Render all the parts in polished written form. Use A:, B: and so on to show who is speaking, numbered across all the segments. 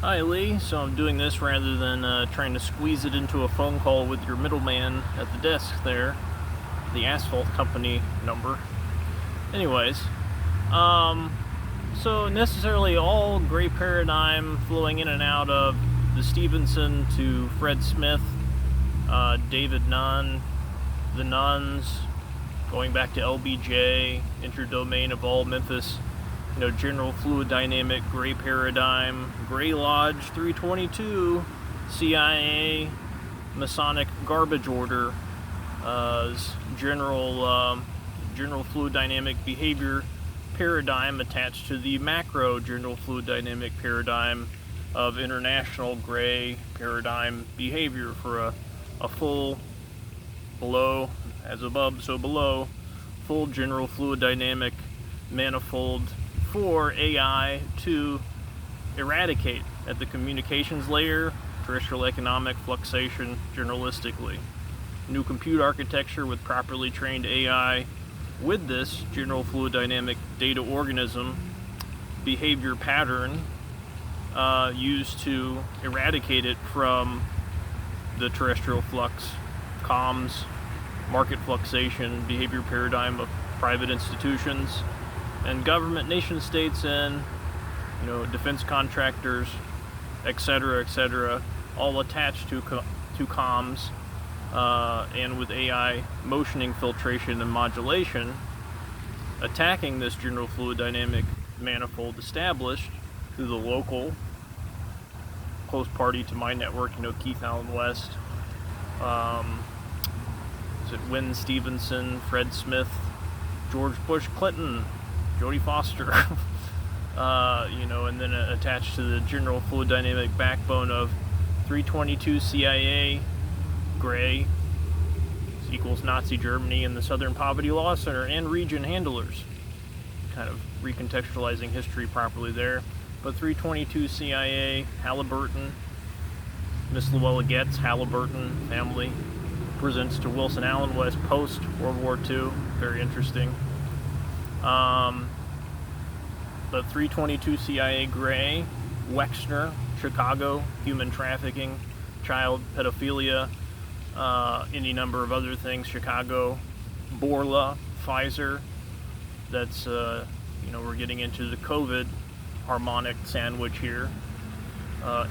A: Hi Lee, so I'm doing this rather than trying to squeeze it into a phone call with your middleman at the desk there, the asphalt company number. Anyways, so necessarily all gray paradigm flowing in and out of the Stevenson to Fred Smith, David Nunn, the Nuns, going back to LBJ, interdomain of all Memphis, general fluid dynamic, gray paradigm, Gray Lodge 322, CIA, Masonic garbage order, general fluid dynamic behavior paradigm attached to the macro general fluid dynamic paradigm of international gray paradigm behavior for a full below, as above, so below, full general fluid dynamic manifold for AI to eradicate at the communications layer, terrestrial economic fluxation generalistically. New compute architecture with properly trained AI with this general fluid dynamic data organism behavior pattern used to eradicate it from the terrestrial flux, comms, market fluxation, behavior paradigm of private institutions and government, nation states, and defense contractors, etc., all attached to comms, and with AI motioning filtration and modulation, attacking this general fluid dynamic manifold established through the local close party to my network, Keith Allen West, is it Wynn Stevenson, Fred Smith, George Bush Clinton, Jodie Foster, and then attached to the general fluid dynamic backbone of 322 CIA, gray, equals Nazi Germany and the Southern Poverty Law Center and region handlers. Kind of recontextualizing history properly there. But 322 CIA, Halliburton, Miss Luella Getz, Halliburton family, presents to Wilson Allen West post World War II. Very interesting. But 322 CIA Gray, Wexner, Chicago, human trafficking, child pedophilia, any number of other things, Chicago, Borla, Pfizer, that's, we're getting into the COVID harmonic sandwich here,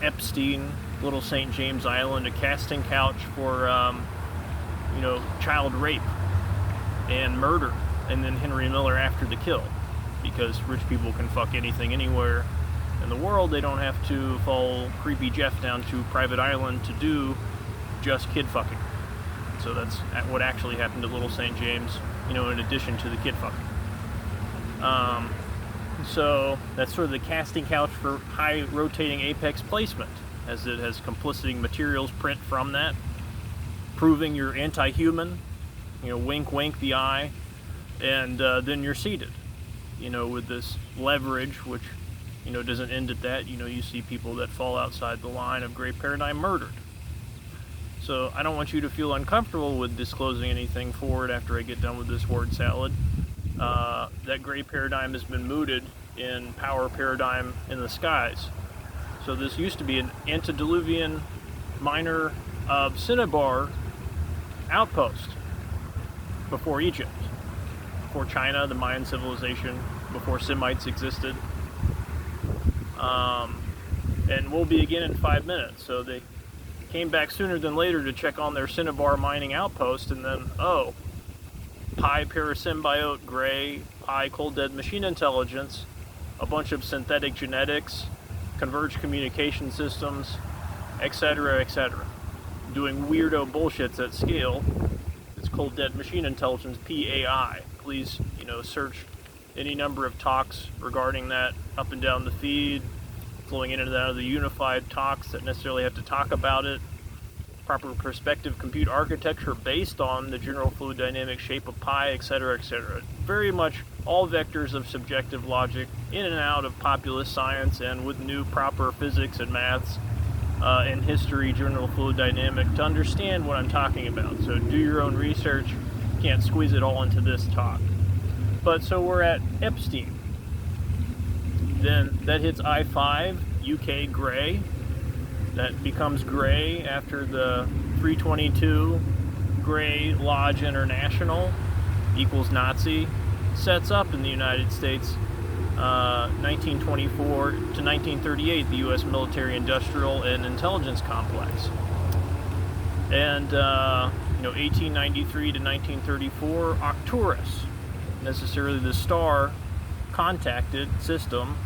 A: Epstein, Little St. James Island, a casting couch for, child rape and murder, and then Henry Miller after the kill, because rich people can fuck anything anywhere in the world. They don't have to follow Creepy Jeff down to Private Island to do just kid fucking. So that's what actually happened to Little St. James, in addition to the kid fucking. So that's sort of the casting couch for high rotating apex placement, as it has complicity materials print from that, proving you're anti-human, wink wink the eye, and then you're seated, with this leverage, which, doesn't end at that. You see people that fall outside the line of gray paradigm murdered. So I don't want you to feel uncomfortable with disclosing anything forward after I get done with this word salad. That gray paradigm has been mooted in power paradigm in the skies. So this used to be an antediluvian minor of Cinnabar outpost before Egypt, before China, the Mayan civilization, before Semites existed. And we'll be again in 5 minutes. So they came back sooner than later to check on their Cinnabar mining outpost, and then, Pi parasymbiote, gray, Pi cold dead machine intelligence, a bunch of synthetic genetics, converged communication systems, etc., doing weirdo bullshits at scale. It's cold dead machine intelligence, PAI. Please, search any number of talks regarding that up and down the feed, flowing in and out of the unified talks that necessarily have to talk about it. Proper perspective compute architecture based on the general fluid dynamic shape of pi, etc., Very much all vectors of subjective logic in and out of populist science, and with new proper physics and maths and history, general fluid dynamic, to understand what I'm talking about. So do your own research. Can't squeeze it all into this talk. But so we're at Epstein. Then that hits I-5, UK Grey, that becomes Grey after the 322 Grey Lodge International equals Nazi sets up in the United States, 1924 to 1938, the U.S. military, industrial, and intelligence complex. And 1893 to 1934, Arcturus, necessarily the star contacted system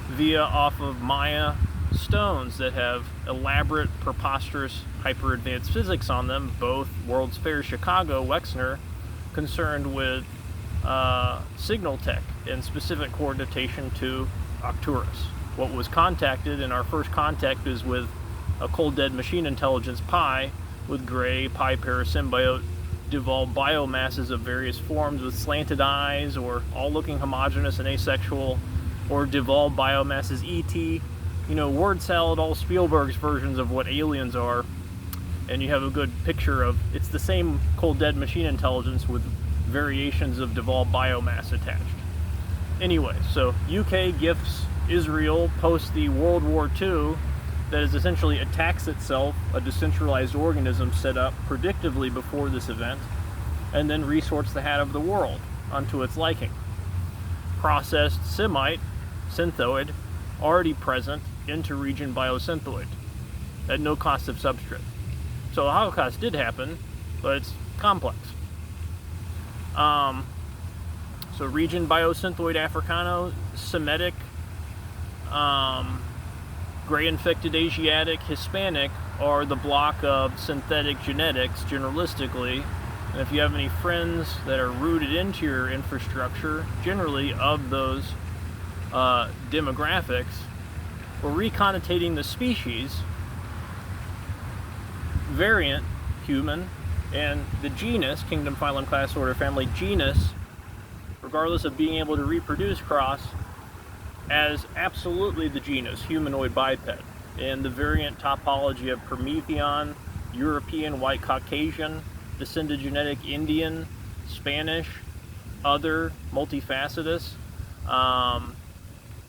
A: via off of Maya stones that have elaborate, preposterous, hyper-advanced physics on them, both World's Fair Chicago, Wexner, concerned with signal tech and specific coordination to Arcturus. What was contacted, and our first contact is with a cold dead machine intelligence pi, with gray pi parasymbiote devolved biomasses of various forms with slanted eyes, or all looking homogeneous and asexual, or devolved biomasses, ET, word salad, all Spielberg's versions of what aliens are. And you have a good picture of, it's the same cold dead machine intelligence with variations of devolved biomass attached. Anyway, so UK gifts Israel post the World War II that is essentially attacks itself, a decentralized organism set up predictively before this event, and then resorts the hat of the world unto its liking. Processed Semite, synthoid, already present into region biosynthoid at no cost of substrate. So the Holocaust did happen, but it's complex. So region biosynthoid Africano, Semitic, gray infected Asiatic, Hispanic are the block of synthetic genetics generalistically. And if you have any friends that are rooted into your infrastructure, generally of those demographics, we're reconnotating the species, variant, human, and the genus, kingdom, phylum, class, order, family, genus, regardless of being able to reproduce cross, as absolutely the genus, humanoid biped, and the variant topology of Promethean, European, white Caucasian, descended genetic Indian, Spanish, other, multifacetous,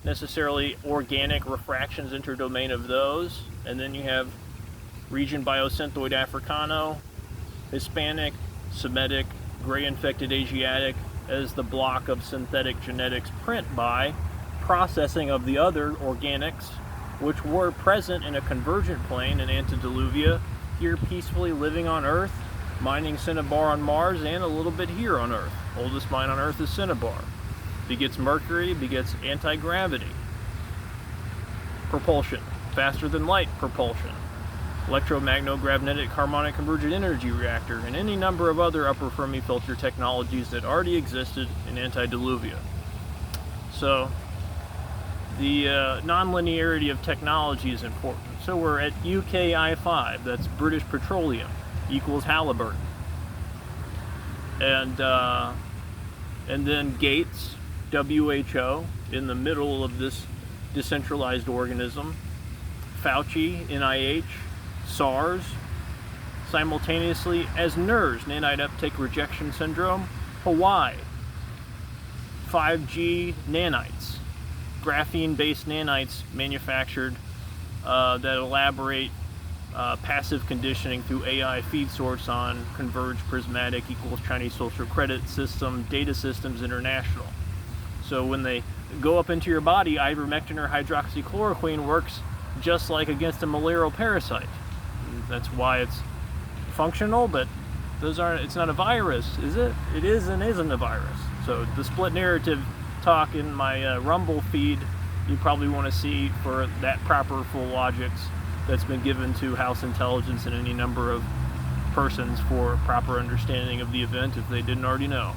A: necessarily organic refractions interdomain of those, and then you have region biosynthoid Africano, Hispanic, Semitic, gray infected Asiatic as the block of synthetic genetics print by processing of the other organics, which were present in a convergent plane in antediluvia, here peacefully living on Earth, mining cinnabar on Mars, and a little bit here on Earth. Oldest mine on Earth is cinnabar. Begets mercury, begets anti-gravity. Propulsion, faster than light propulsion. Electromagnogravnetic harmonic convergent energy reactor, and any number of other upper Fermi filter technologies that already existed in antediluvia. So the non-linearity of technology is important. So we're at UKI5, that's British Petroleum, equals Halliburton. And then Gates, WHO, in the middle of this decentralized organism. Fauci, NIH, SARS, simultaneously as NERS, nanite uptake rejection syndrome, Hawaii, 5G nanites, graphene-based nanites manufactured that elaborate passive conditioning through AI feed source on Converged Prismatic equals Chinese Social Credit System, Data Systems International. So when they go up into your body, ivermectin or hydroxychloroquine works just like against a malarial parasite. That's why it's functional, but it's not a virus, is it? It is and isn't a virus. So the split narrative talk in my Rumble feed, you probably want to see for that proper full logics that's been given to House Intelligence and any number of persons for proper understanding of the event if they didn't already know.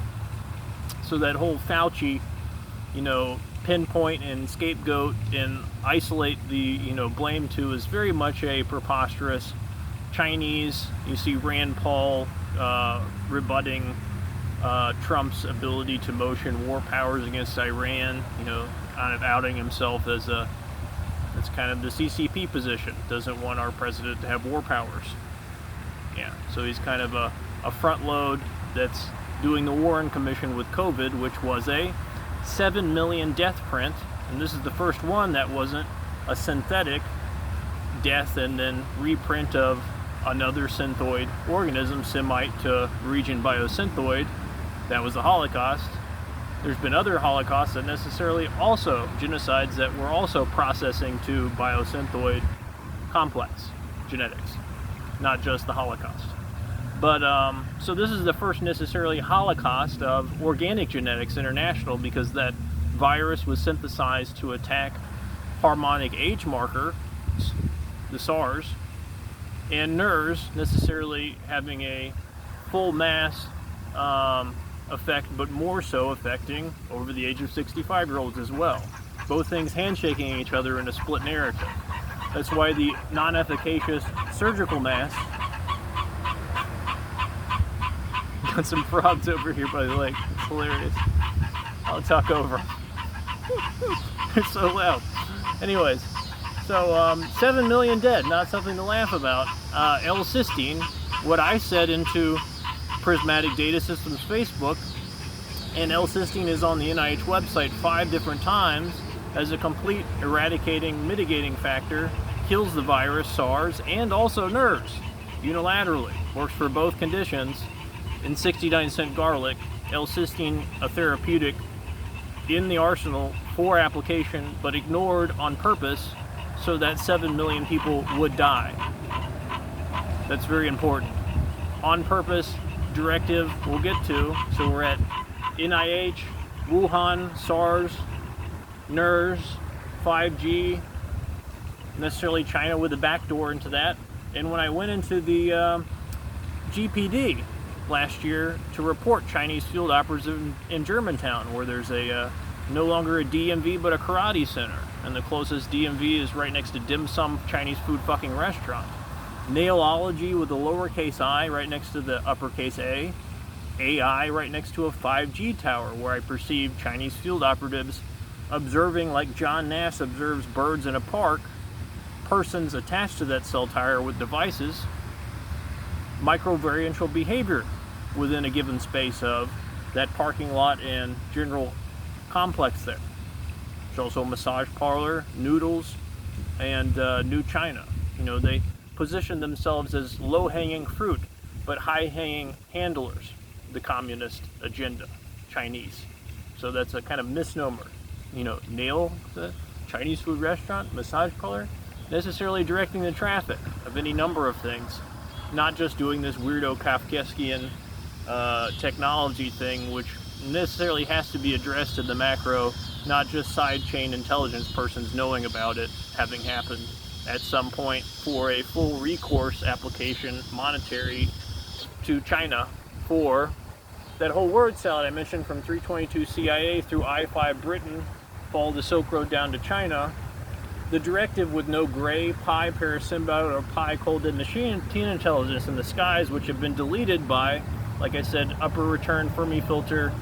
A: So that whole Fauci, pinpoint and scapegoat and isolate the, blame to is very much a preposterous Chinese. You see Rand Paul rebutting Trump's ability to motion war powers against Iran, kind of outing himself as it's kind of the CCP position, doesn't want our president to have war powers. Yeah, so he's kind of a front load that's doing the Warren Commission with COVID, which was a 7 million death print, and this is the first one that wasn't a synthetic death and then reprint of another synthoid organism, Semite to region biosynthoid. That was the Holocaust. There's been other Holocausts that necessarily also genocides that were also processing to biosynthoid complex genetics, not just the Holocaust. But so this is the first necessarily Holocaust of organic genetics international, because that virus was synthesized to attack harmonic age marker, the SARS, and NERS necessarily having a full mass effect, but more so affecting over the age of 65-year-olds as well. Both things handshaking each other in a split narrative. That's why the non-efficacious surgical mask. Got some frogs over here by the lake. It's hilarious. I'll talk over. They're so loud. Anyways, so 7 million dead, not something to laugh about. L-cysteine, what I said into Prismatic Data Systems Facebook, and L-cysteine is on the NIH website 5 different times as a complete eradicating, mitigating factor, kills the virus, SARS, and also NERS, unilaterally. Works for both conditions. In 69-cent garlic, L-cysteine, a therapeutic in the arsenal for application, but ignored on purpose so that 7 million people would die. That's very important. On purpose directive we'll get to. So we're at NIH, Wuhan, SARS, NERS, 5G, necessarily China with a backdoor into that. And when I went into the GPD last year to report Chinese field operatives in Germantown, where there's a no longer a DMV but a karate center, and the closest DMV is right next to dim sum Chinese food fucking restaurant. Nailology with a lowercase I right next to the uppercase A. AI right next to a 5G tower, where I perceive Chinese field operatives observing, like John Nass observes birds in a park, persons attached to that cell tower with devices, microvariantial behavior within a given space of that parking lot and general complex there. There's also a massage parlor, noodles, and New China. You know, they position themselves as low-hanging fruit, but high-hanging handlers, the communist agenda, Chinese. So that's a kind of misnomer. You know, nail the Chinese food restaurant, massage parlor, necessarily directing the traffic of any number of things, not just doing this weirdo Kafkaskian technology thing, which necessarily has to be addressed in the macro, not just sidechain intelligence persons knowing about it having happened at some point for a full recourse application, monetary, to China for that whole word salad I mentioned from 322 CIA through I-5 Britain, follow the Silk Road down to China. The directive with no gray pi parasymbiote or pi cold-dead machine intelligence in the skies, which have been deleted by, like I said, upper return Fermi filter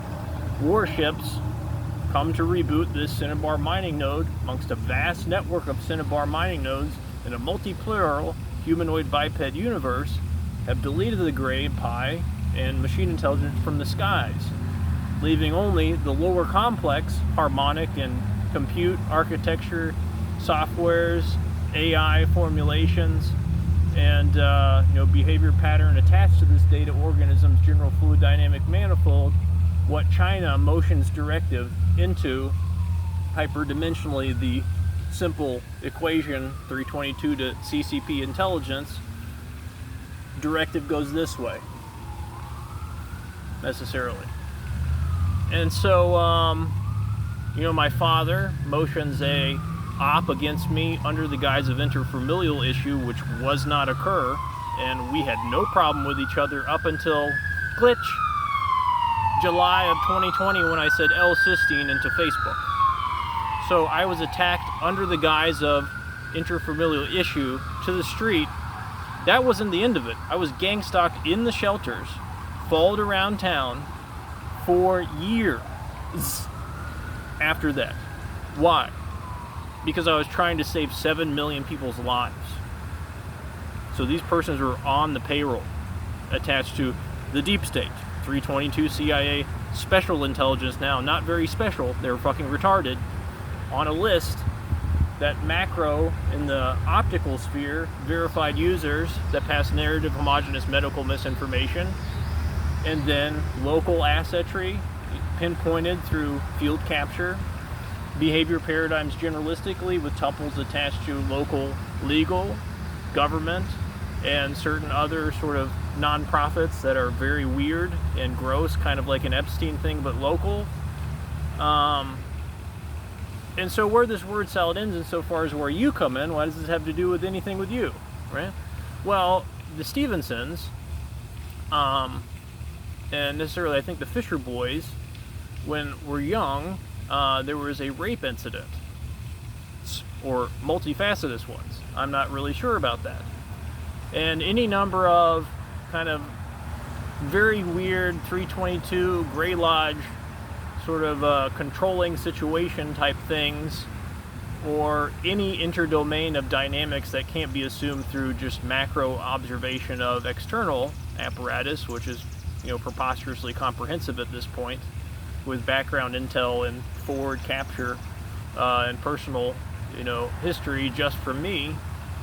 A: warships, come to reboot this Cinnabar mining node amongst a vast network of Cinnabar mining nodes in a multi-plural humanoid biped universe, have deleted the gray pi and machine intelligence from the skies, leaving only the lower complex harmonic and compute architecture softwares, AI formulations, and behavior pattern attached to this data organism's general fluid dynamic manifold, what China motions directive into hyperdimensionally the simple equation 322 to CCP intelligence. Directive goes this way, necessarily. And so, my father motions a op against me under the guise of interfamilial issue, which was not occur, and we had no problem with each other up until glitch July of 2020 when I said L-cysteine into Facebook. So I was attacked under the guise of interfamilial issue to the street. That wasn't the end of it. I was gang stalked in the shelters, followed around town for years after that. Why? Because I was trying to save 7 million people's lives. So these persons were on the payroll, attached to the deep state, 322 CIA special intelligence now, not very special, they're fucking retarded, on a list that macro in the optical sphere, verified users that pass narrative homogeneous medical misinformation, and then local assetry pinpointed through field capture, behavior paradigms generalistically with tuples attached to local legal, government, and certain other sort of nonprofits that are very weird and gross, kind of like an Epstein thing, but local. And so where this word salad ends insofar as where you come in, what does this have to do with anything with you, right? Well, the Stevensons, and necessarily I think the Fisher boys, when we're young, there was a rape incident, or multifacetous ones. I'm not really sure about that. And any number of kind of very weird 322 Gray Lodge sort of controlling situation type things, or any interdomain of dynamics that can't be assumed through just macro observation of external apparatus, which is, preposterously comprehensive at this point, with background intel and forward capture and personal, history just from me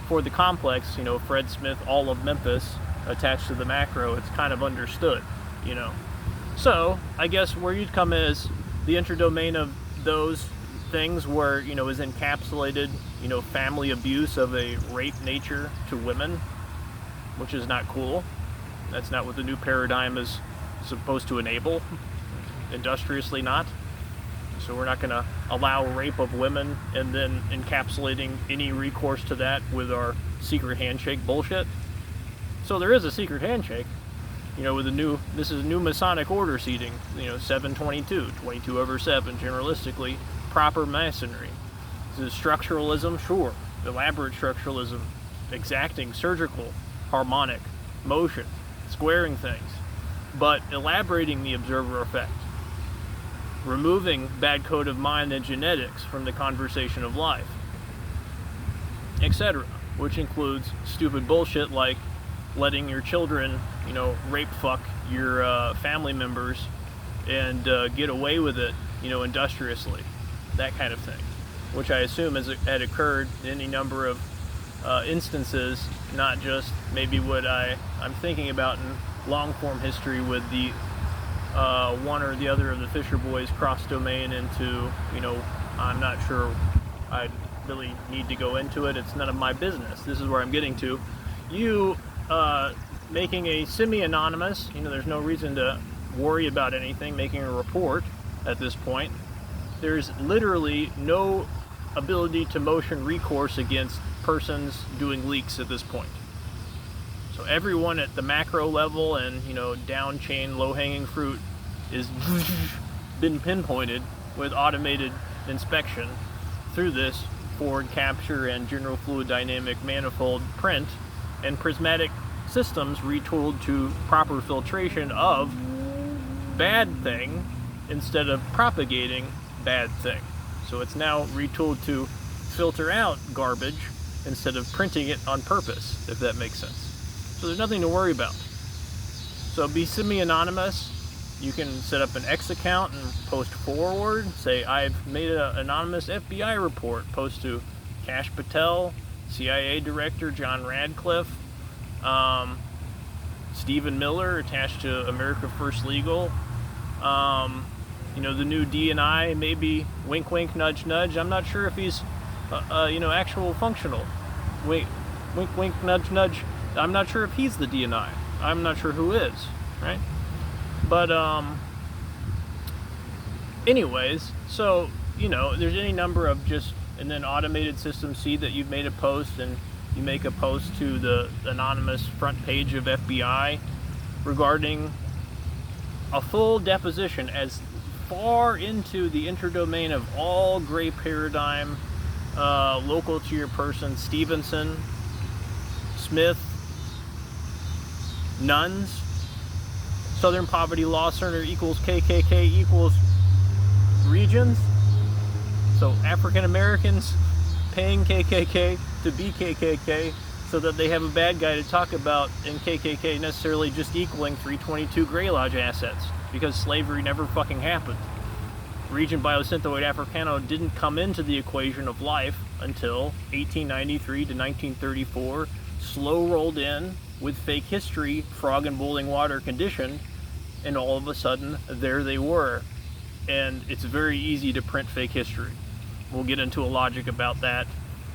A: for the complex, Fred Smith, all of Memphis attached to the macro. It's kind of understood, So I guess where you'd come is the interdomain of those things where, is encapsulated, family abuse of a rape nature to women, which is not cool. That's not what the new paradigm is supposed to enable, industriously not. So we're not going to allow rape of women and then encapsulating any recourse to that with our secret handshake bullshit. So there is a secret handshake, with this is new Masonic order seating, 722, 22 over 7, generalistically, proper masonry. This is structuralism, sure, elaborate structuralism, exacting, surgical, harmonic, motion, squaring things, but elaborating the observer effect, removing bad code of mind and genetics from the conversation of life, etc., which includes stupid bullshit like letting your children, rape fuck your family members and get away with it, industriously, that kind of thing, which I assume had occurred in any number of instances, not just maybe what I'm thinking about in long-form history with the one or the other of the Fisher boys cross-domain into, I'm not sure I really need to go into it. It's none of my business. This is where I'm getting to. You making a semi-anonymous, there's no reason to worry about anything, making a report at this point. There's literally no ability to motion recourse against persons doing leaks at this point. So everyone at the macro level and, down chain, low-hanging fruit is been pinpointed with automated inspection through this forward capture and general fluid dynamic manifold print and prismatic systems retooled to proper filtration of bad thing instead of propagating bad thing. So it's now retooled to filter out garbage instead of printing it on purpose, if that makes sense. So there's nothing to worry about. So be semi-anonymous. You can set up an X account and post forward. Say, I've made an anonymous FBI report. Post to Kash Patel, CIA Director John Radcliffe, Stephen Miller attached to America First Legal. The new D&I, maybe wink, wink, nudge, nudge. I'm not sure if he's, actual functional. Wink, wink, nudge, nudge. I'm not sure if he's the D&I. I'm not sure who is, right? But, anyways, so, there's any number of just, and then automated system C that you've made a post, and you make a post to the anonymous front page of FBI regarding a full deposition as far into the interdomain of all gray paradigm, local to your person, Stevenson, Smith, nuns, Southern Poverty Law Center equals KKK equals regions. So African Americans paying KKK to be KKK so that they have a bad guy to talk about in KKK necessarily just equaling 322 Gray Lodge assets, because slavery never fucking happened. Region Biosynthoid Africano didn't come into the equation of life until 1893 to 1934, slow rolled in with fake history, frog in boiling water condition, and all of a sudden, there they were. And it's very easy to print fake history. We'll get into a logic about that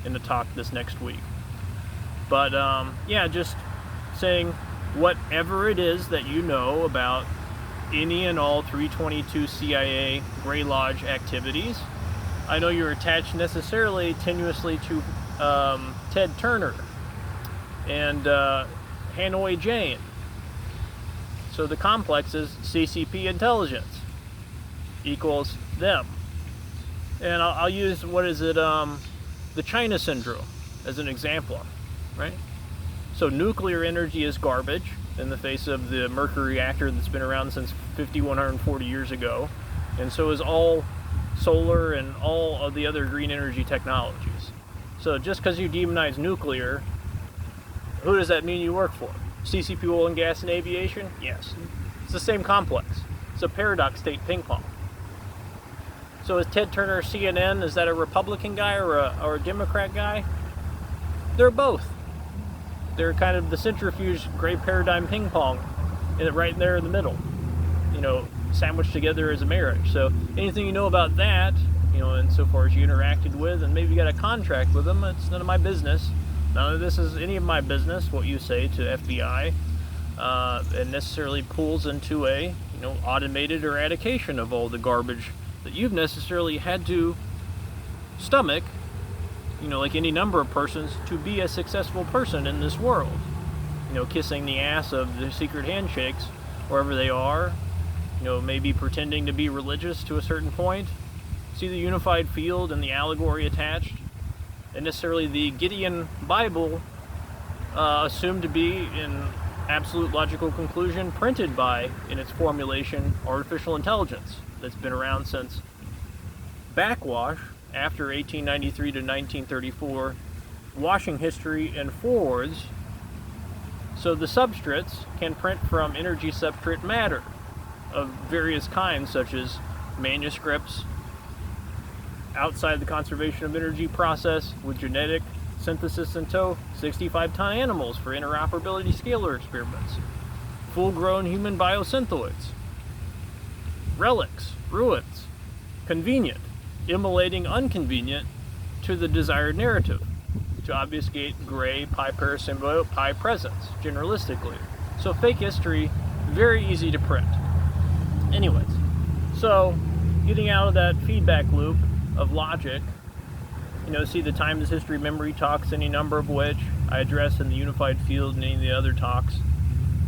A: in the talk this next week. But yeah, just saying whatever it is that you know about any and all 322 CIA Gray Lodge activities. I know you're attached necessarily tenuously to Ted Turner and Hanoi Jane. So the complex is CCP intelligence equals them. And I'll use, the China syndrome as an example, right? So nuclear energy is garbage in the face of the mercury reactor that's been around since 5,140 years ago. And so is all solar and all of the other green energy technologies. So just because you demonize nuclear, who does that mean you work for? CCP oil and gas and aviation? Yes. It's the same complex. It's a paradox state ping pong. So is Ted Turner CNN, is that a Republican guy or a Democrat guy? They're both. They're kind of the centrifuge gray paradigm ping pong, right there in the middle, sandwiched together as a marriage. So anything you know about that, insofar as you interacted with and maybe got a contract with them, it's none of my business. None of this is any of my business, what you say to FBI. It necessarily pulls into a, automated eradication of all the garbage that you've necessarily had to stomach, like any number of persons, to be a successful person in this world. Kissing the ass of the secret handshakes, wherever they are, maybe pretending to be religious to a certain point. See the unified field and the allegory attached? And necessarily the Gideon Bible assumed to be in absolute logical conclusion printed by, in its formulation, artificial intelligence that's been around since backwash after 1893 to 1934, washing history in forwards. So the substrates can print from energy substrate matter of various kinds, such as manuscripts outside the conservation of energy process with genetic synthesis in tow, 65-ton animals for interoperability scalar experiments, full-grown human biosynthoids, relics, ruins, convenient, immolating unconvenient to the desired narrative, to obfuscate gray pi parasymbiote pi presence, generalistically. So fake history, very easy to print. Anyways, so getting out of that feedback loop of logic, see the timeless history memory talks, any number of which I address in the unified field and any of the other talks,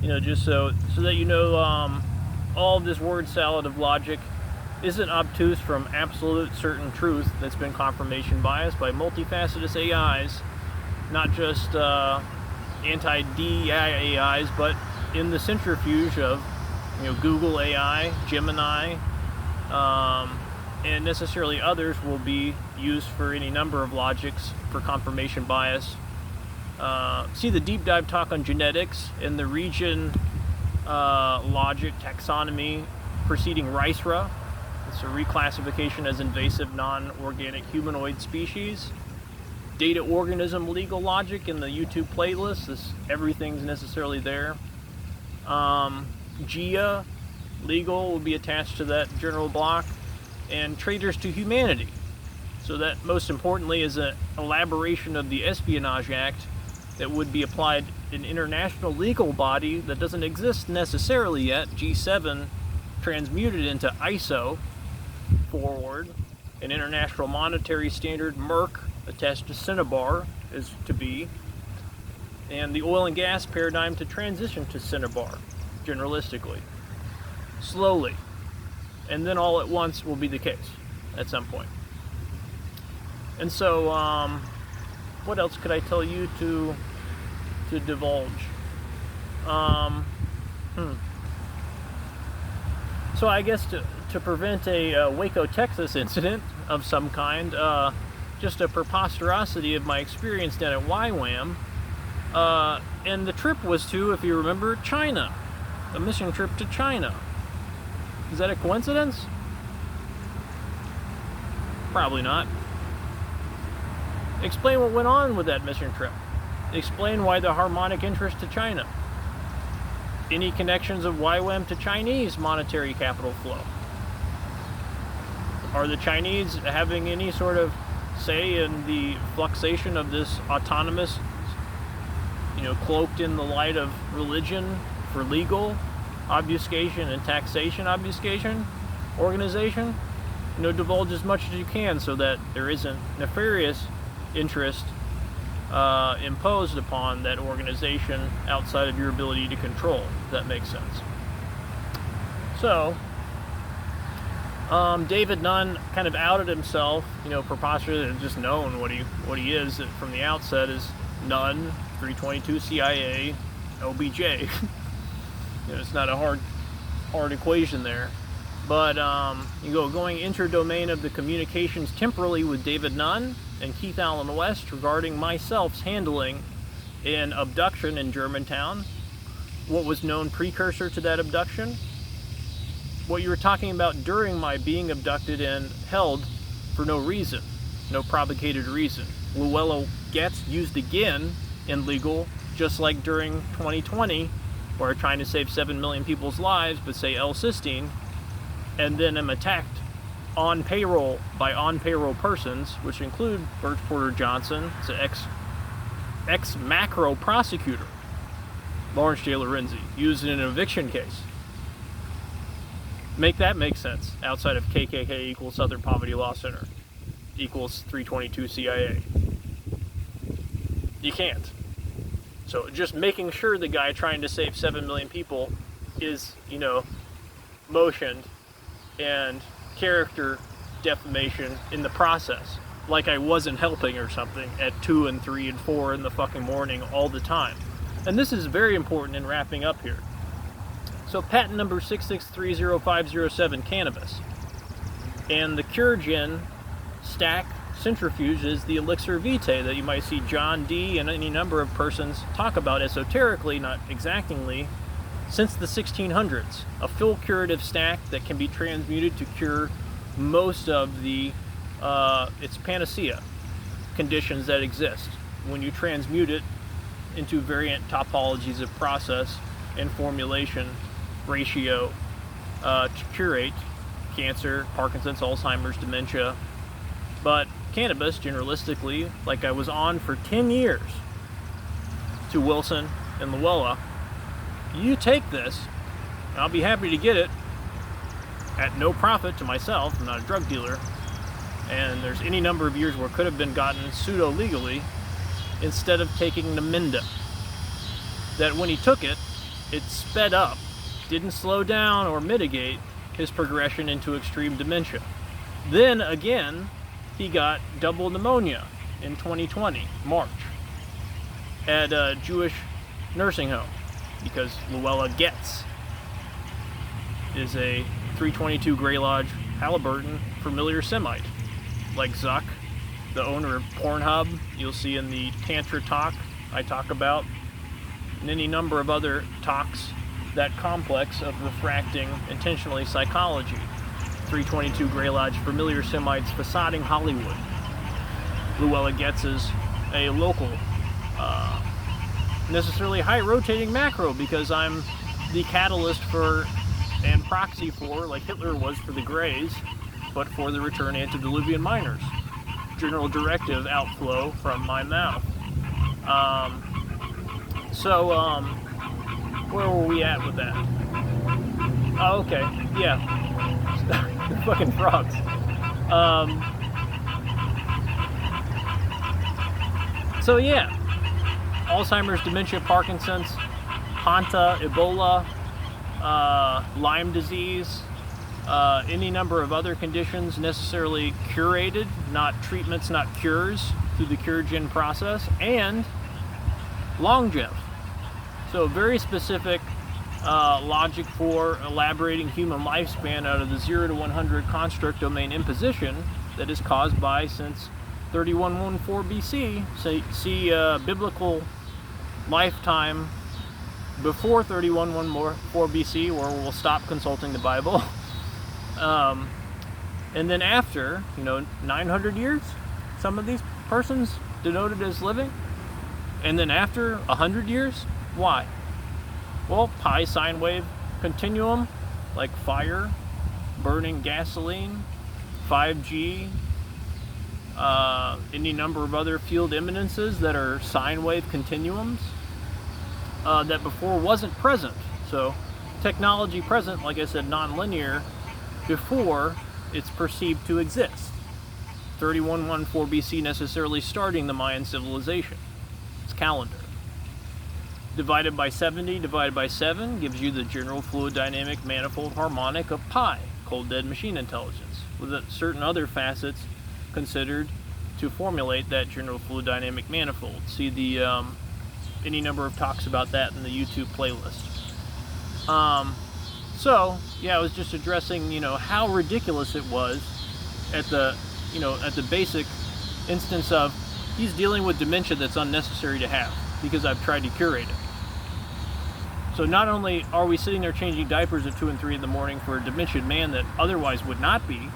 A: just so that all of this word salad of logic isn't obtuse from absolute certain truth that's been confirmation biased by multifaceted AIs, not just anti-DEI AIs, but in the centrifuge of Google AI, Gemini, and necessarily others will be used for any number of logics for confirmation bias. See the deep dive talk on genetics in the region logic taxonomy preceding RISRA. It's a reclassification as invasive non-organic humanoid species. Data organism legal logic in the YouTube playlist. Everything's necessarily there. GIA legal will be attached to that general block. And traitors to humanity. So that, most importantly, is an elaboration of the Espionage Act that would be applied in an international legal body that doesn't exist necessarily yet, G7, transmuted into ISO, forward, an international monetary standard, Merck, attached to Cinnabar, is to be, and the oil and gas paradigm to transition to Cinnabar, generalistically. Slowly. And then all at once will be the case at some point. And so, what else could I tell you to divulge? So I guess to prevent a Waco, Texas incident of some kind, just a preposterosity of my experience down at YWAM, and the trip was to, if you remember, China, a mission trip to China. Is that a coincidence? Probably not. Explain what went on with that mission trip. Explain why the harmonic interest to China. Any connections of YWAM to Chinese monetary capital flow? Are the Chinese having any sort of say in the fluxation of this autonomous, cloaked in the light of religion for legal obfuscation and taxation obfuscation organization? Divulge as much as you can so that there isn't nefarious interest imposed upon that organization outside of your ability to control, if that makes sense. So, David Nunn kind of outed himself, preposterous and just known what he is from the outset is Nunn, 322 CIA, OBJ. It's not a hard equation there. But going interdomain of the communications temporally with David Nunn and Keith Allen West regarding myself's handling an abduction in Germantown, what was known precursor to that abduction, what you were talking about during my being abducted and held for no reason, no propagated reason. Llewellyn gets used again in legal, just like during 2020, where I'm trying to save 7 million people's lives, but say L-cysteine, and then am attacked on payroll by on-payroll persons, which include Birch Porter Johnson, it's an ex-macro prosecutor, Lawrence J. Lorenzi, used in an eviction case. Make that make sense outside of KKK equals Southern Poverty Law Center equals 322 CIA. You can't. So just making sure the guy trying to save 7 million people is, motioned and character defamation in the process, like I wasn't helping or something at 2 and 3 and 4 in the fucking morning all the time. And this is very important in wrapping up here. So patent number 6630507, cannabis, and the CureGen stack centrifuge is the elixir vitae that you might see John D. and any number of persons talk about esoterically, not exactingly, since the 1600s. A full curative stack that can be transmuted to cure most of the its panacea conditions that exist when you transmute it into variant topologies of process and formulation ratio to curate cancer, Parkinson's, Alzheimer's, dementia. But cannabis, generalistically, like I was on for 10 years to Wilson and Luella, you take this, and I'll be happy to get it at no profit to myself. I'm not a drug dealer, and there's any number of years where it could have been gotten pseudo-legally instead of taking Namenda. That when he took it, it sped up, didn't slow down or mitigate his progression into extreme dementia. Then again, he got double pneumonia in 2020, March, at a Jewish nursing home, because Luella Getz is a 322 Grey Lodge Halliburton familiar Semite, like Zuck, the owner of Pornhub, you'll see in the Tantra talk I talk about, and any number of other talks, that complex of refracting intentionally psychology. 322 Grey Lodge familiar Semites facading Hollywood. Luella Getz is a local, necessarily high rotating macro, because I'm the catalyst for and proxy for, like Hitler was for the Greys, but for the return antediluvian miners. General directive outflow from my mouth. Where were we at with that? Oh, okay, yeah. The fucking frogs. So yeah, Alzheimer's, dementia, Parkinson's, Hanta, Ebola, Lyme disease, any number of other conditions necessarily curated, not treatments, not cures, through the CureGen process, and Longev. So very specific logic for elaborating human lifespan out of the 0 to 100 construct domain imposition that is caused by, since 3114 BC, see biblical lifetime before 3114 BC, where we'll stop consulting the Bible, and then after, 900 years, some of these persons denoted as living? And then after 100 years? Why? Well, pi sine wave continuum, like fire, burning gasoline, 5G, any number of other field imminences that are sine wave continuums that before wasn't present. So technology present, like I said, non-linear, before it's perceived to exist. 3114 BC necessarily starting the Mayan civilization. It's calendar. Divided by 70 divided by 7 gives you the general fluid dynamic manifold harmonic of pi, cold dead machine intelligence, with certain other facets considered to formulate that general fluid dynamic manifold. See the any number of talks about that in the YouTube playlist. So yeah, I was just addressing, how ridiculous it was at the, at the basic instance of he's dealing with dementia that's unnecessary to have because I've tried to curate it. So not only are we sitting there changing diapers at 2 and 3 in the morning for a dementia man that otherwise would not be,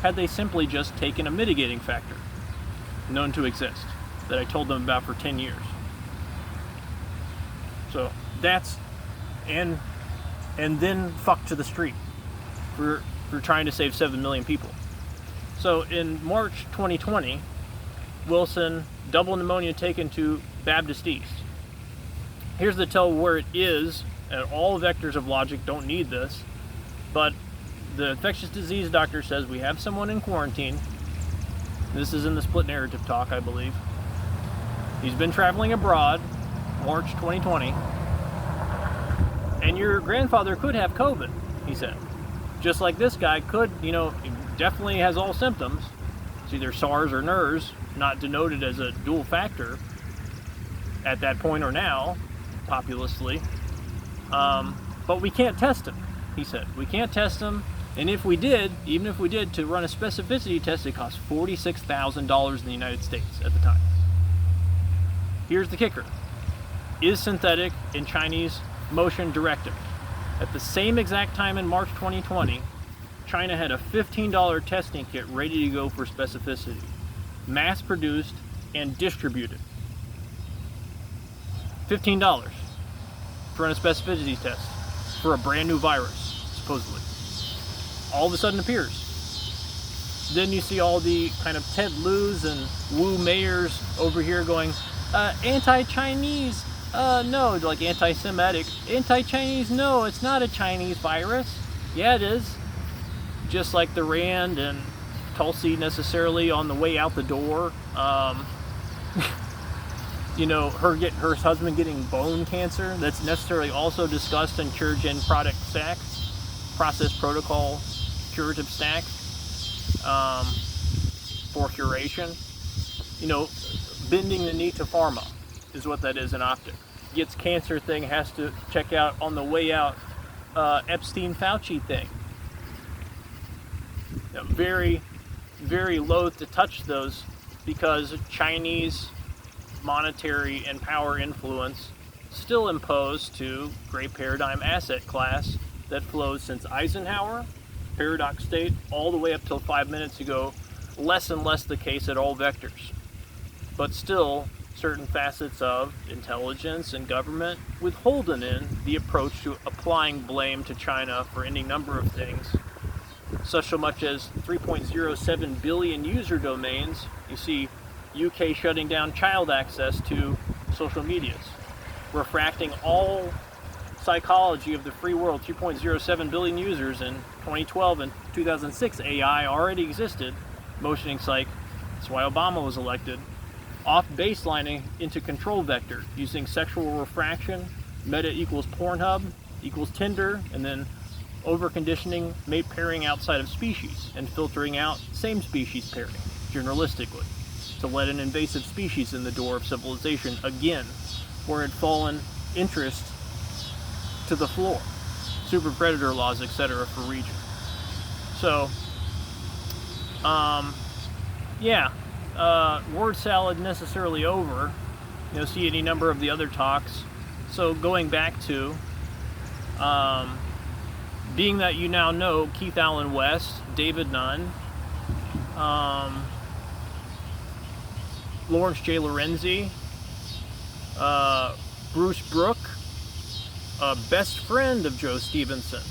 A: had they simply just taken a mitigating factor known to exist that I told them about for 10 years. So that's, and then fuck to the street for trying to save 7 million people. So in March 2020, Wilson, double pneumonia taken to Baptist East. Here's the tell where it is, and all vectors of logic don't need this, but the infectious disease doctor says we have someone in quarantine. This is in the split narrative talk, I believe. He's been traveling abroad, March 2020, and your grandfather could have COVID, he said. Just like this guy could, definitely has all symptoms. It's either SARS or NERS, not denoted as a dual factor at that point or now, populously. But we can't test him, he said. We can't test him, and if we did, even if we did, to run a specificity test, it costs $46,000 in the United States at the time. Here's the kicker. Is synthetic and Chinese motion directed. At the same exact time in March 2020, China had a $15 testing kit ready to go for specificity, mass produced and distributed. $15 to run a specificity test for a brand new virus, supposedly. All of a sudden appears. Then you see all the kind of Ted Lieu's and Wu Mayers over here going, anti-Chinese, no, like anti-Semitic. Anti-Chinese, no, it's not a Chinese virus. Yeah, it is. Just like the Rand and Tulsi necessarily on the way out the door. Her husband getting bone cancer. That's necessarily also discussed in cure gen product stacks, process protocol curative stacks for curation. Bending the knee to pharma is what that is in optic. Gets cancer thing, has to check out on the way out Epstein-Fauci thing. Very, very loath to touch those because Chinese monetary and power influence still imposed to great paradigm asset class that flows since Eisenhower, paradox state, all the way up till 5 minutes ago, less and less the case at all vectors. But still, certain facets of intelligence and government withholding in the approach to applying blame to China for any number of things, such so much as 3.07 billion user domains. You see UK shutting down child access to social medias, refracting all psychology of the free world. 3.07 billion users in 2012 and 2006. AI already existed, motioning psych. That's why Obama was elected. Off baselining into control vector using sexual refraction, meta equals Pornhub equals Tinder, and then over conditioning mate pairing outside of species and filtering out same species pairing generalistically to let an invasive species in the door of civilization again, where it fallen interest to the floor, super predator laws, etc. for region. So word salad necessarily over. See any number of the other talks. So going back to being that you now know Keith Allen West, David Nunn, Lawrence J. Lorenzi, Bruce Brook, a best friend of Joe Stevenson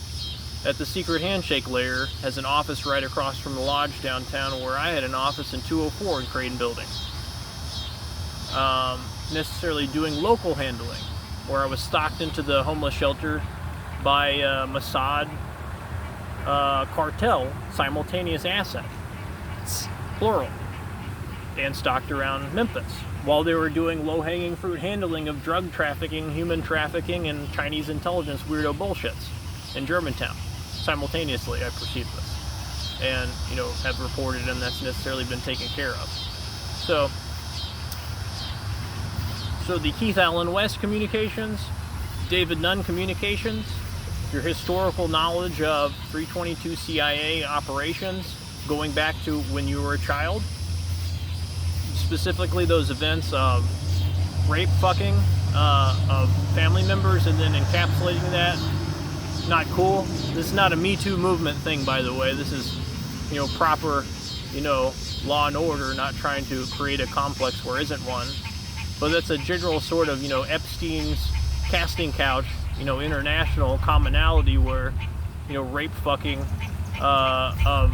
A: at the Secret Handshake Lair, has an office right across from the lodge downtown, where I had an office in 204 in Creighton Building. Necessarily doing local handling, where I was stocked into the homeless shelter by Mossad cartel simultaneous asset, plural, and stocked around Memphis, while they were doing low-hanging fruit handling of drug trafficking, human trafficking, and Chinese intelligence weirdo bullshits in Germantown. Simultaneously, I perceive this, and have reported, and that's necessarily been taken care of. So the Keith Allen West communications, David Nunn communications, your historical knowledge of 322 CIA operations going back to when you were a child, specifically those events of rape fucking of family members and then encapsulating that. Not cool. This is not a Me Too movement thing, by the way. This is, proper, law and order, not trying to create a complex where isn't one. But that's a general sort of, Epstein's casting couch, international commonality where, rape fucking of,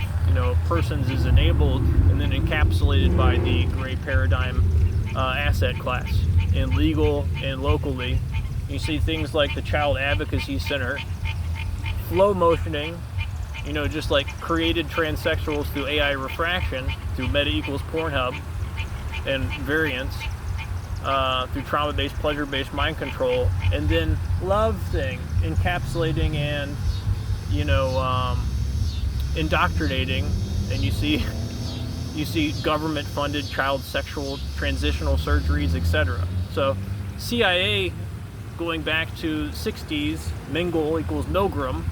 A: persons is enabled and then encapsulated by the gray paradigm asset class, and legal and locally. You see things like the Child Advocacy Center flow motioning, just like created transsexuals through AI refraction, through meta equals Pornhub and variants, through trauma-based, pleasure-based mind control, and then love thing, encapsulating and, indoctrinating, and you see government-funded child sexual transitional surgeries, etc. So CIA, going back to 60s, Mingle equals Milgram,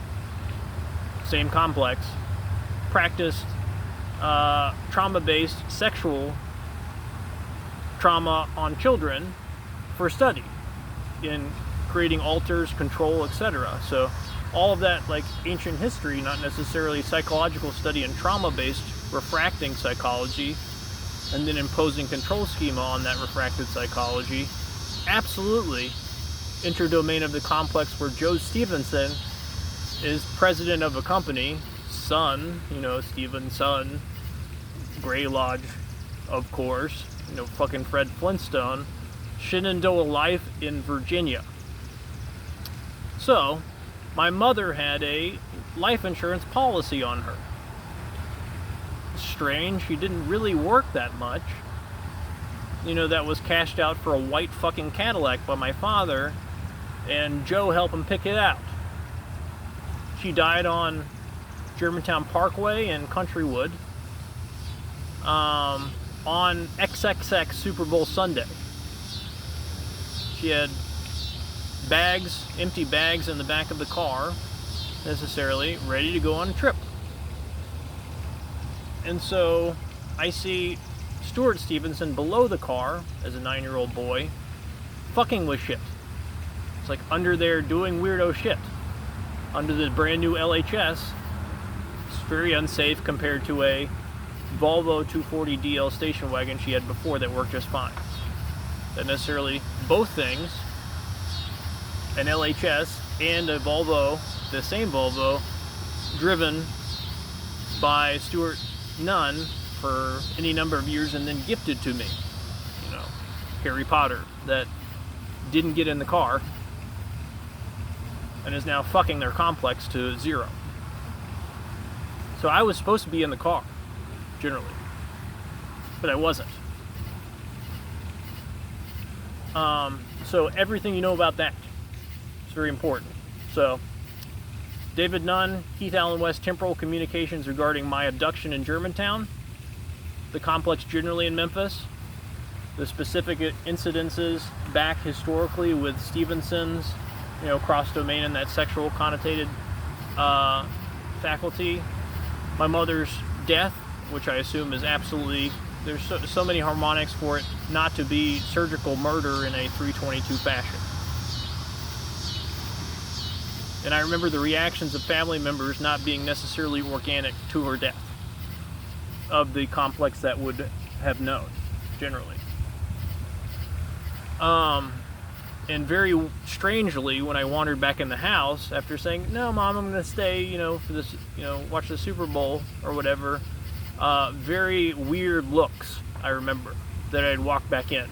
A: same complex, practiced trauma-based sexual trauma on children for study in creating alters, control, etc. So all of that, like ancient history, not necessarily psychological study and trauma-based refracting psychology, and then imposing control schema on that refracted psychology, absolutely interdomain of the complex where Joe Stevenson is president of a company, son, Stevenson, Gray Lodge, of course, fucking Fred Flintstone, Shenandoah Life in Virginia. So, my mother had a life insurance policy on her. Strange, she didn't really work that much. That was cashed out for a white fucking Cadillac by my father, and Joe helped him pick it out. She died on Germantown Parkway in Countrywood on XXX Super Bowl Sunday. She had empty bags in the back of the car, necessarily, ready to go on a trip. And so I see Stuart Stevenson below the car as a 9-year-old boy, fucking with shit. It's like under there doing weirdo shit. Under the brand new LHS, it's very unsafe compared to a Volvo 240 DL station wagon she had before that worked just fine. That necessarily, both things, an LHS and a Volvo, the same Volvo, driven by Stuart Nunn for any number of years and then gifted to me. Harry Potter, that didn't get in the car and is now fucking their complex to zero. So I was supposed to be in the car, generally, but I wasn't. So everything you know about that is very important. So David Nunn, Keith Allen West, temporal communications regarding my abduction in Germantown, the complex generally in Memphis, the specific incidences back historically with Stevenson's, cross-domain and that sexual connotated faculty, my mother's death, which I assume is absolutely, there's so many harmonics for it not to be surgical murder in a 322 fashion. And I remember the reactions of family members not being necessarily organic to her death, of the complex that would have known, generally. And very strangely, when I wandered back in the house after saying, "No, Mom, I'm going to stay, for this, watch the Super Bowl or whatever," very weird looks, I remember, that I'd walk back in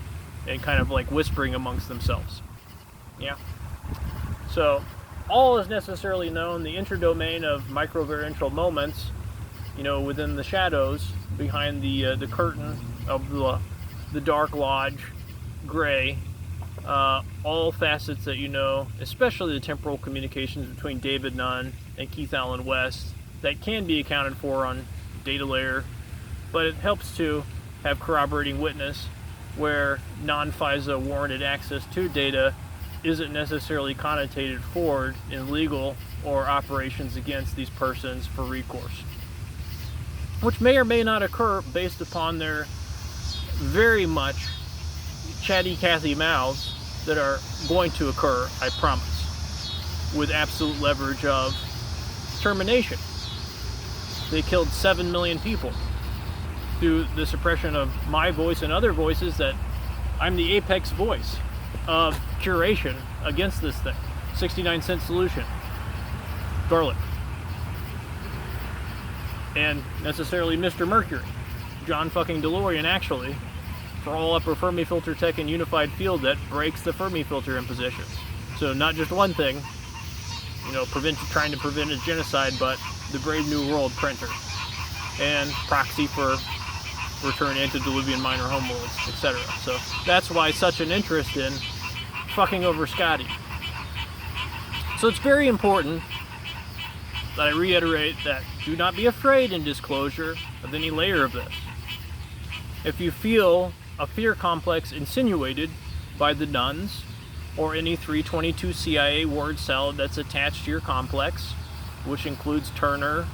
A: and kind of like whispering amongst themselves. Yeah. So, all is necessarily known, the interdomain of microvariantial moments, within the shadows behind the curtain of the Dark Lodge, gray, all facets that especially the temporal communications between David Nunn and Keith Allen West, that can be accounted for on data layer, but it helps to have corroborating witness where non-FISA warranted access to data isn't necessarily connotated forward in legal or operations against these persons for recourse, which may or may not occur based upon their very much chatty Cathy mouths that are going to occur, I promise, with absolute leverage of termination. They killed 7 million people through the suppression of my voice and other voices, that I'm the apex voice of curation against this thing. 69-cent solution. Garlic. And necessarily Mr. Mercury. John fucking DeLorean, actually, for all upper Fermi filter tech and unified field that breaks the Fermi filter imposition. So not just one thing, trying to prevent a genocide, but the Brave New World printer and proxy for return antediluvian minor homeworlds, etc. So that's why such an interest in fucking over Scotty. So it's very important that I reiterate that do not be afraid in disclosure of any layer of this. If you feel a fear complex insinuated by the nuns or any 322 CIA word salad that's attached to your complex, which includes Turner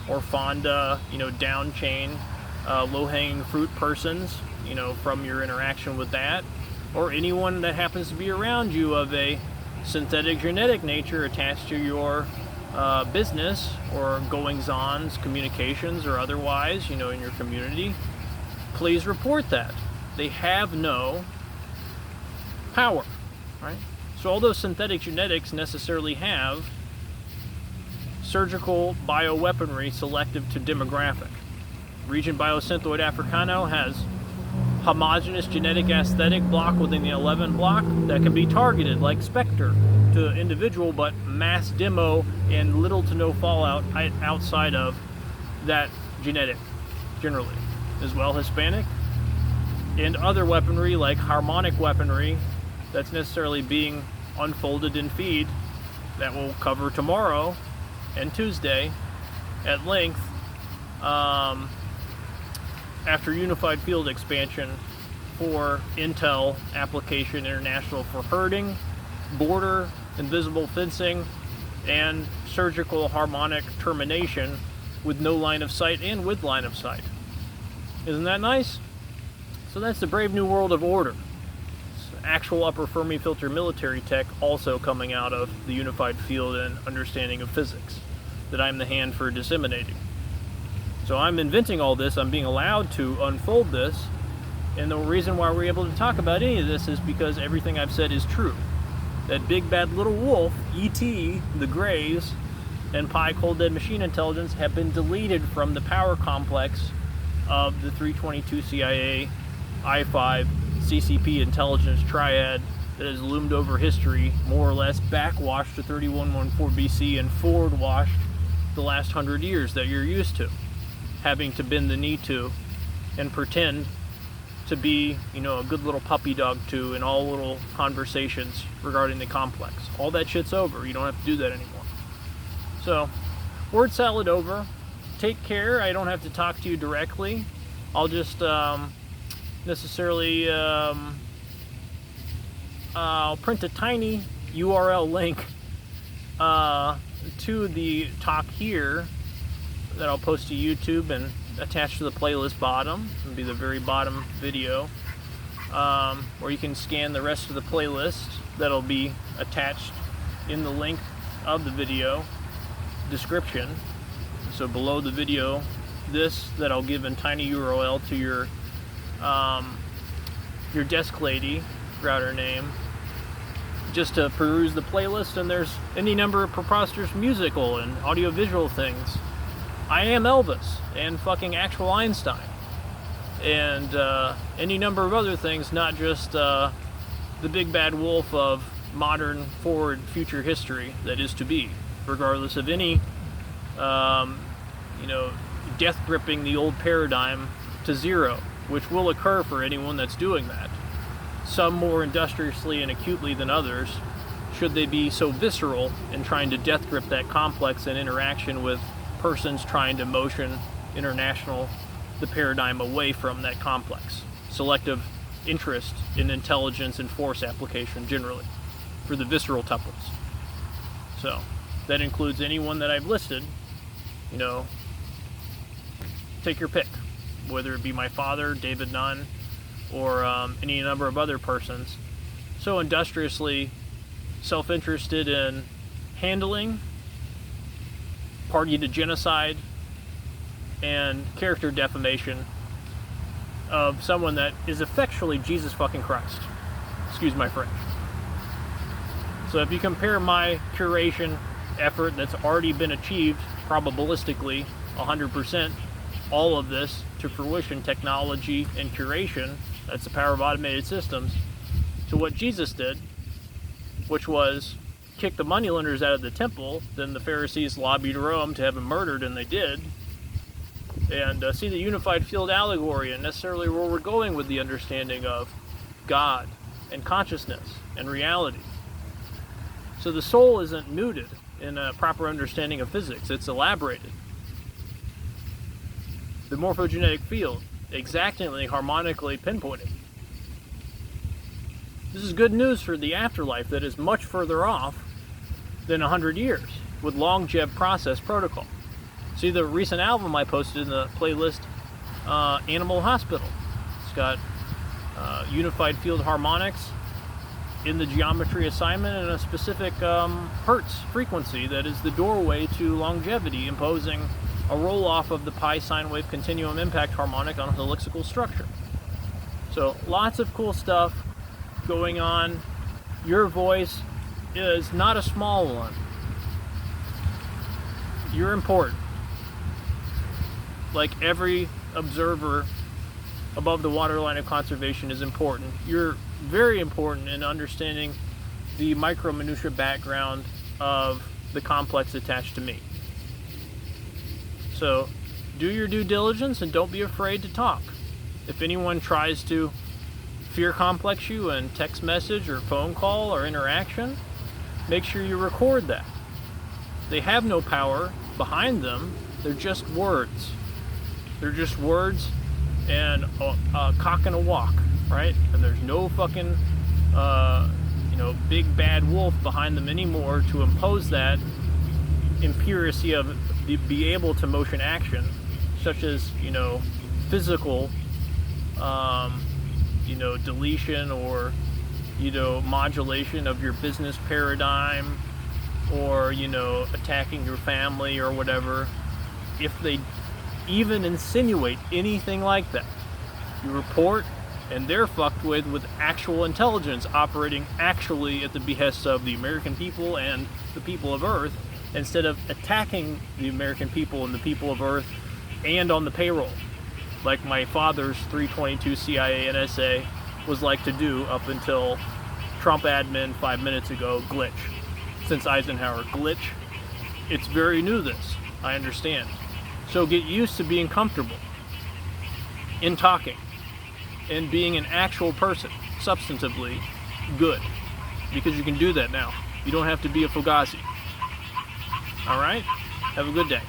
A: or Fonda, down chain, low-hanging fruit persons, from your interaction with that, or anyone that happens to be around you of a synthetic genetic nature attached to your business or goings-ons, communications, or otherwise, in your community, please report that. They have no power, right? So all those synthetic genetics necessarily have surgical bioweaponry selective to demographic. Region Biosynthoid Africano has homogeneous genetic aesthetic block within the 11 block that can be targeted like Spectre to individual, but mass demo and little to no fallout outside of that genetic generally. As well, Hispanic and other weaponry like harmonic weaponry that's necessarily being unfolded in feed that we'll cover tomorrow and Tuesday at length, after unified field expansion for Intel application international for herding, border, invisible fencing, and surgical harmonic termination with no line of sight and with line of sight. Isn't that nice? So that's the Brave New World of Order. It's actual upper Fermi filter military tech also coming out of the unified field and understanding of physics that I'm the hand for disseminating. So I'm inventing all this, I'm being allowed to unfold this, and the reason why we're able to talk about any of this is because everything I've said is true. That big bad little wolf, E.T., the Greys, and Pi Cold Dead Machine Intelligence have been deleted from the power complex of the 322 CIA, I-5, CCP intelligence triad that has loomed over history, more or less backwashed to 3114 BC and forward washed the last 100 years that you're used to, having to bend the knee to and pretend to be, a good little puppy dog to in all little conversations regarding the complex. All that shit's over. You don't have to do that anymore. So, word salad over. Take care. I don't have to talk to you directly. I'll just necessarily I'll print a tiny URL link to the talk here that I'll post to YouTube and attach to the playlist bottom. It'll be the very bottom video, where you can scan the rest of the playlist that'll be attached in the link of the video description. So below the video, that I'll give in tiny URL to your desk lady router name just to peruse the playlist, and there's any number of preposterous musical and audiovisual things. I am Elvis and fucking actual Einstein, and any number of other things, not just the big bad wolf of modern forward future history that is to be, regardless of any death gripping the old paradigm to zero, which will occur for anyone that's doing that. Some more industriously and acutely than others, should they be so visceral in trying to death grip that complex and interaction with persons trying to motion the paradigm away from that complex. Selective interest in intelligence and force application generally, for the visceral tuples. So, that includes anyone that I've listed. Take your pick, whether it be my father, David Nunn, or any number of other persons, so industriously self-interested in handling, party to genocide, and character defamation of someone that is effectually Jesus fucking Christ. Excuse my French. So if you compare my curation effort that's already been achieved, probabilistically, 100%, all of this to fruition, technology and curation, that's the power of automated systems, to what Jesus did, which was kick the moneylenders out of the temple. Then the Pharisees lobbied Rome to have him murdered, and they did. And see the unified field allegory and necessarily where we're going with the understanding of God and consciousness and reality. So the soul isn't neutered in a proper understanding of physics, it's elaborated. The morphogenetic field, exactingly, harmonically pinpointed. This is good news for the afterlife that is much further off than 100 years with longev process protocol. See the recent album I posted in the playlist, Animal Hospital. It's got unified field harmonics in the geometry assignment and a specific hertz frequency that is the doorway to longevity, imposing a roll-off of the pi sine wave continuum impact harmonic on a helixical structure. So lots of cool stuff going on. Your voice is not a small one. You're important. Like every observer above the waterline of conservation is important. You're very important in understanding the micro minutia background of the complex attached to me. So do your due diligence and don't be afraid to talk. If anyone tries to fear complex you in text message or phone call or interaction, make sure you record that. They have no power behind them. They're just words. They're just words and a cock and a walk, right? And there's no fucking big bad wolf behind them anymore to impose that imperacy of be able to motion action, such as physical deletion or modulation of your business paradigm, or attacking your family or whatever. If they even insinuate anything like that, you report, and they're fucked with actual intelligence operating actually at the behest of the American people and the people of Earth, instead of attacking the American people and the people of Earth and on the payroll, like my father's 322 CIA NSA was like to do up until Trump admin 5 minutes ago, glitch. Since Eisenhower, glitch. It's very new, this, I understand. So get used to being comfortable in talking and being an actual person, substantively good, because you can do that now. You don't have to be a Fugazi. All right? Have a good day.